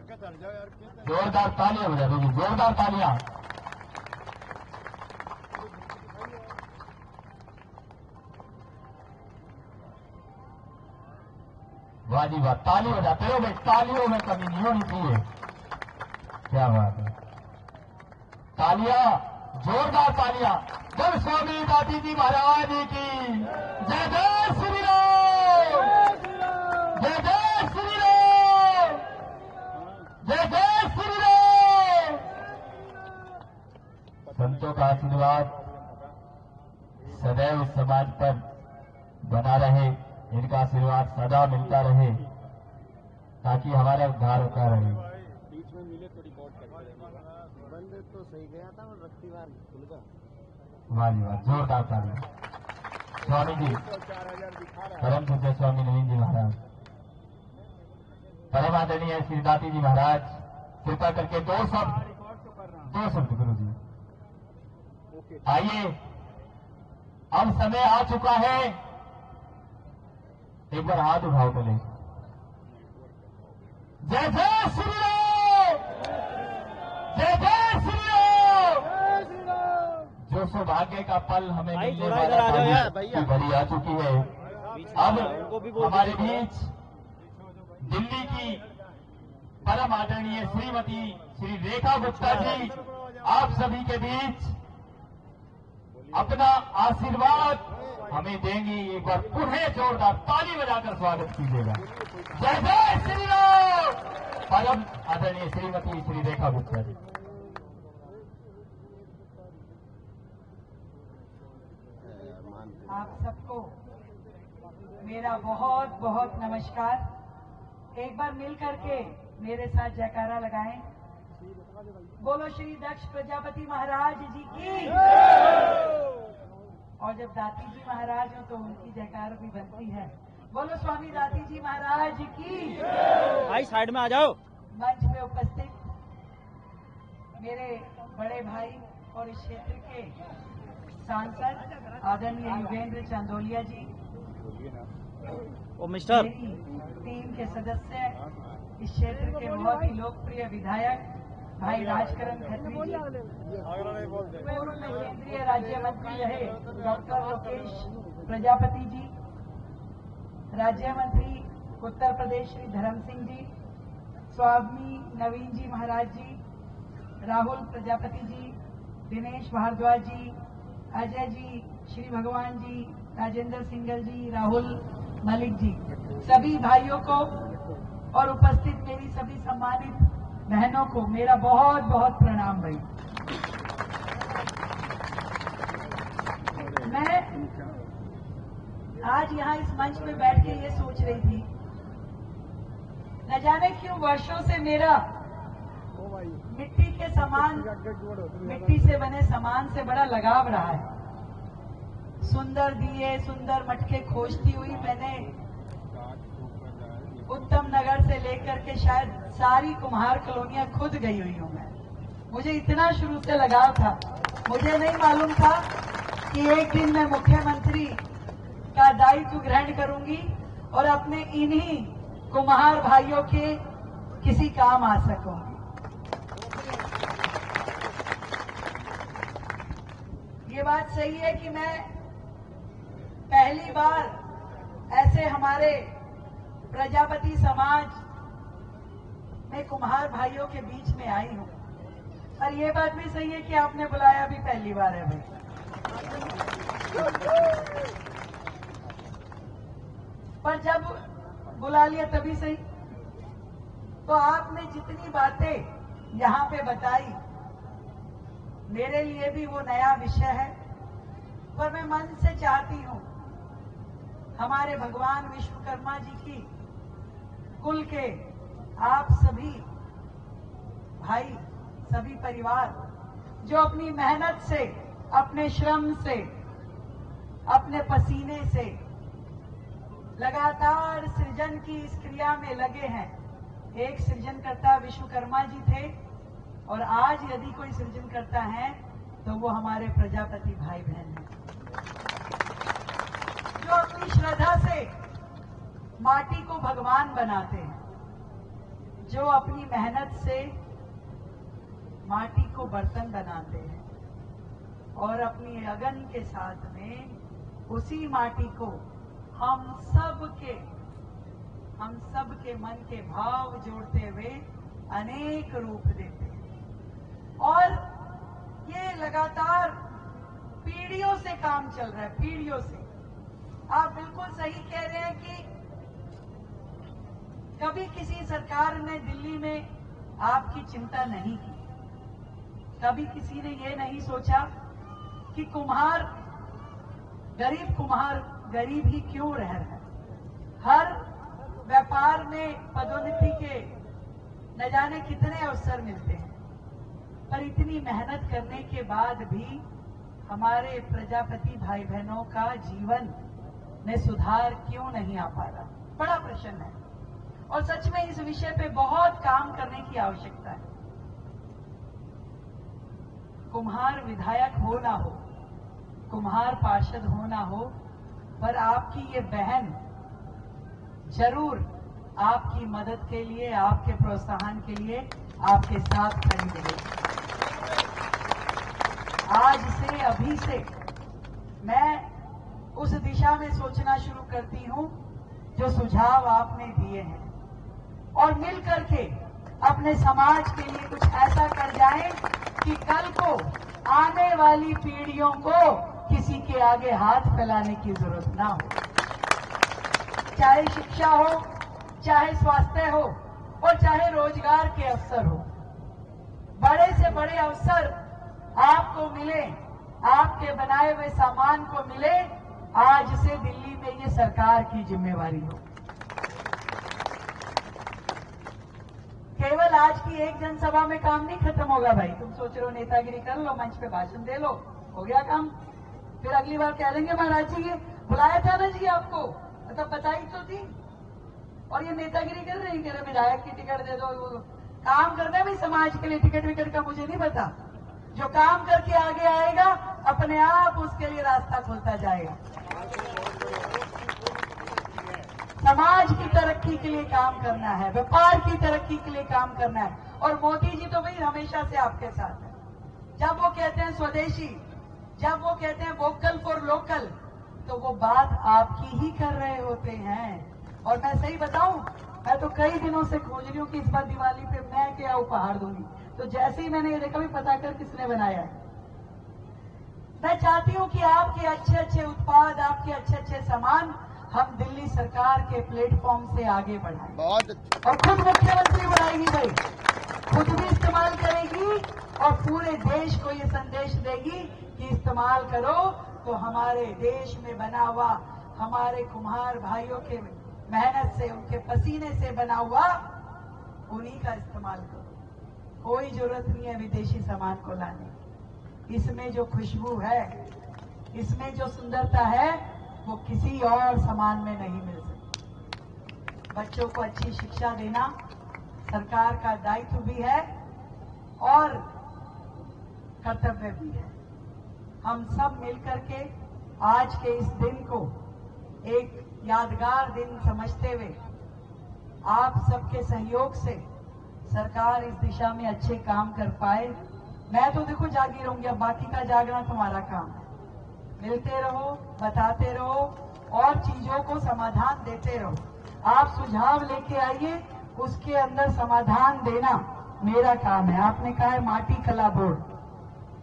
जोरदार तालियां बजा दीजिए, जोरदार तालियां। वाह जी वाह, ताली बजाते हो भाई, तालियों में कमी नहीं होनी चाहिए। क्या बात है, तालियां, जोरदार तालियां। जय स्वामी दाती जी महाराज की जय। जय श्री राम, जय जय श्री राम, जय जय श्री राम। संतों का आशीर्वाद सदैव समाज पर बना रहे, इनका आशीर्वाद सदा मिलता रहे, ताकि हमारा उद्धार होता रहे। बीच में मिले थोड़ी बंद तो सही गया था और रखती बार खुल गया। वाह जी वाह, जोरदार तालियां। स्वामी जी, परम पूज्य स्वामी नवीन जी महाराज, परम आदरणीय श्री दाती जी महाराज, कृपा करके दो शब्द गुरु जी। आइए, अब समय आ चुका है, एक बार हाथ उठाओ पहले। जय जय श्री राम, जय जय श्री राम। जो सौभाग्य का पल हमें मिलने वाला की घड़ी आ चुकी है। अब हमारे बीच दिल्ली की परम आदरणीय श्रीमती श्री रेखा गुप्ता जी आप सभी के बीच अपना आशीर्वाद हमें देंगी। एक बार पुनः जोरदार ताली बजाकर स्वागत कीजिएगा। जय जय श्री राम। परम आदरणीय श्रीमती श्री रेखा गुप्ता जी। आप सबको मेरा बहुत बहुत नमस्कार। एक बार मिल करके मेरे साथ जयकारा लगाएं। बोलो श्री दक्ष प्रजापति महाराज जी की। और जब दाती जी महाराज हो तो उनकी जयकार भी बनती है। बोलो स्वामी दाती जी महाराज की। भाई साइड में आ जाओ। मंच पे उपस्थित मेरे बड़े भाई और इस क्षेत्र के सांसद आदरणीय युगेंद्र चंदोलिया जी, ओ मिस्टर, मेरी टीम के सदस्य, इस क्षेत्र के बहुत ही लोकप्रिय विधायक भाई राजकरण खत्री जी, पूर्व में केंद्रीय राज्य मंत्री रहे डॉक्टर लोकेश प्रजापति जी, राज्य मंत्री उत्तर प्रदेश श्री धर्म सिंह जी, स्वामी नवीन जी महाराज जी, राहुल प्रजापति जी, दिनेश भारद्वाज जी, अजय जी, श्री भगवान जी, राजेंद्र सिंगल जी, राहुल मलिक जी, सभी भाइयों को और उपस्थित मेरी सभी सम्मानित बहनों को मेरा बहुत बहुत प्रणाम। भाई मैं आज यहाँ इस मंच में बैठ के ये सोच रही थी, न जाने क्यों वर्षों से मेरा मिट्टी के सामान, मिट्टी से बने सामान से बड़ा लगाव रहा है। सुंदर दिए, सुंदर मटके खोजती हुई मैंने उत्तम नगर से लेकर के शायद सारी कुम्हार कॉलोनियां खुद गई हुई हूं मैं। मुझे इतना शुरू से लगाव था, मुझे नहीं मालूम था कि एक दिन मैं मुख्यमंत्री का दायित्व ग्रहण करूंगी और अपने इन्हीं कुम्हार भाइयों के किसी काम आ सकूंगी। ये बात सही है कि मैं पहली बार ऐसे हमारे प्रजापति समाज में कुम्हार भाइयों के बीच में आई हूं, और ये बात भी सही है कि आपने बुलाया भी पहली बार है भाई। पर जब बुला लिया तभी सही। तो आपने जितनी बातें यहाँ पे बताई, मेरे लिए भी वो नया विषय है, पर मैं मन से चाहती हूँ हमारे भगवान विश्वकर्मा जी की कुल के आप सभी भाई, सभी परिवार जो अपनी मेहनत से, अपने श्रम से, अपने पसीने से लगातार सृजन की इस क्रिया में लगे हैं। एक सृजनकर्ता विश्वकर्मा जी थे, और आज यदि कोई सृजन करता है तो वो हमारे प्रजापति भाई बहन हैं, जो अपनी श्रद्धा से माटी को भगवान बनाते हैं, जो अपनी मेहनत से माटी को बर्तन बनाते हैं और अपनी अगन के साथ में उसी माटी को हम सब के मन के भाव जोड़ते हुए अनेक रूप देते हैं। और ये लगातार पीढ़ियों से काम चल रहा है, पीढ़ियों से। आप बिल्कुल सही कह रहे हैं कि कभी किसी सरकार ने दिल्ली में आपकी चिंता नहीं की, कभी किसी ने ये नहीं सोचा कि कुम्हार गरीब ही क्यों रह रहा है। हर व्यापार में पदोन्नति के न जाने कितने अवसर मिलते हैं, पर इतनी मेहनत करने के बाद भी हमारे प्रजापति भाई बहनों का जीवन में सुधार क्यों नहीं आ पा रहा, बड़ा प्रश्न है। और सच में इस विषय पे बहुत काम करने की आवश्यकता है। कुम्हार विधायक हो ना हो, कुम्हार पार्षद हो ना हो, पर आपकी ये बहन जरूर आपकी मदद के लिए, आपके प्रोत्साहन के लिए आपके साथ खड़ी रहेगी। आज से, अभी से मैं उस दिशा में सोचना शुरू करती हूं जो सुझाव आपने दिए हैं, और मिल करके अपने समाज के लिए कुछ ऐसा कर जाएं कि कल को आने वाली पीढ़ियों को किसी के आगे हाथ फैलाने की जरूरत ना हो। चाहे शिक्षा हो, चाहे स्वास्थ्य हो, और चाहे रोजगार के अवसर हो, बड़े से बड़े अवसर आपको मिले, आपके बनाए हुए सामान को मिले। आज से दिल्ली में ये सरकार की जिम्मेवारी हो। केवल आज की एक जनसभा में काम नहीं खत्म होगा भाई। तुम सोच रहे हो नेतागिरी कर लो, मंच पे भाषण दे लो, हो गया काम। फिर अगली बार कह देंगे महाराज जी ये बुलाया था ना जी आपको, मतलब बताई तो थी, और ये नेतागिरी कर रहे हैं, कह रहे विधायक की टिकट दे दो। काम करना है भाई समाज के लिए, टिकट विकट का मुझे नहीं पता। जो काम करके आगे आएगा अपने आप उसके लिए रास्ता खुलता जाएगा। समाज की तरक्की के लिए काम करना है, व्यापार की तरक्की के लिए काम करना है। और मोदी जी तो भाई हमेशा से आपके साथ है। जब वो कहते हैं स्वदेशी, जब वो कहते हैं वोकल फॉर लोकल, तो वो बात आपकी ही कर रहे होते हैं। और मैं सही बताऊं, मैं तो कई दिनों से खोज रही हूं कि इस बार दिवाली पे मैं क्या उपहार दूंगी। तो जैसे ही मैंने ये देखा भी पता कर किसने बनाया है। मैं चाहती हूं कि आपके अच्छे अच्छे उत्पाद, आपके अच्छे अच्छे सामान हम दिल्ली सरकार के प्लेटफॉर्म से आगे बढ़ाएं। बहुत अच्छा। और खुद मुख्यमंत्री बढ़ाएगी भाई, खुद भी इस्तेमाल करेगी और पूरे देश को ये संदेश देगी कि इस्तेमाल करो तो हमारे देश में बना हुआ, हमारे कुम्हार भाइयों के मेहनत से, उनके पसीने से बना हुआ, उन्हीं का इस्तेमाल करो। कोई जरूरत नहीं है विदेशी सामान को लाने की। इसमें जो खुशबू है, इसमें जो सुंदरता है, वो किसी और सामान में नहीं मिल सकती। बच्चों को अच्छी शिक्षा देना सरकार का दायित्व भी है और कर्तव्य भी है। हम सब मिलकर के आज के इस दिन को एक यादगार दिन समझते हुए आप सबके सहयोग से सरकार इस दिशा में अच्छे काम कर पाए। मैं तो देखो जागी रहूंगी, अब बाकी का जागना तुम्हारा काम है। मिलते रहो, बताते रहो और चीजों को समाधान देते रहो। आप सुझाव लेके आइए, उसके अंदर समाधान देना मेरा काम है। आपने कहा है माटी कला बोर्ड,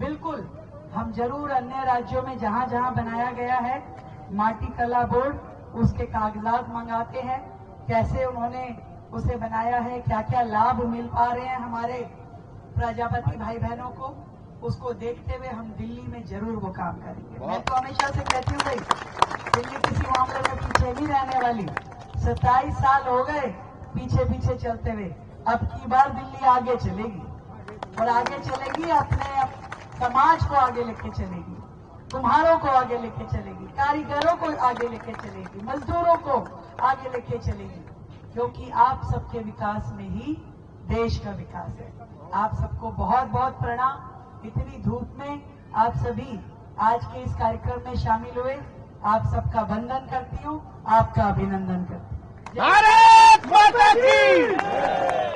बिल्कुल हम जरूर अन्य राज्यों में जहां जहां बनाया गया है माटी कला बोर्ड, उसके कागजात मंगाते हैं, कैसे उन्होंने उसे बनाया है, क्या क्या लाभ मिल पा रहे हैं हमारे प्रजापति भाई बहनों को, उसको देखते हुए हम दिल्ली में जरूर वो काम करेंगे। मैं तो हमेशा से कहती हूँ भाई, दिल्ली किसी मामले में पीछे नहीं रहने वाली। 27 साल हो गए पीछे पीछे चलते हुए, अब की बार दिल्ली आगे चलेगी और आगे चलेगी, अपने समाज को आगे लेके चलेगी, कुम्हारों को आगे लेके चलेगी, कारीगरों को आगे लेके चलेगी, मजदूरों को आगे लेके चलेगी, क्योंकि आप सबके विकास में ही देश का विकास है। आप सबको बहुत बहुत प्रणाम। इतनी धूप में आप सभी आज के इस कार्यक्रम में शामिल हुए, आप सबका वंदन करती हूँ, आपका अभिनंदन करती हूँ। भारत माता की।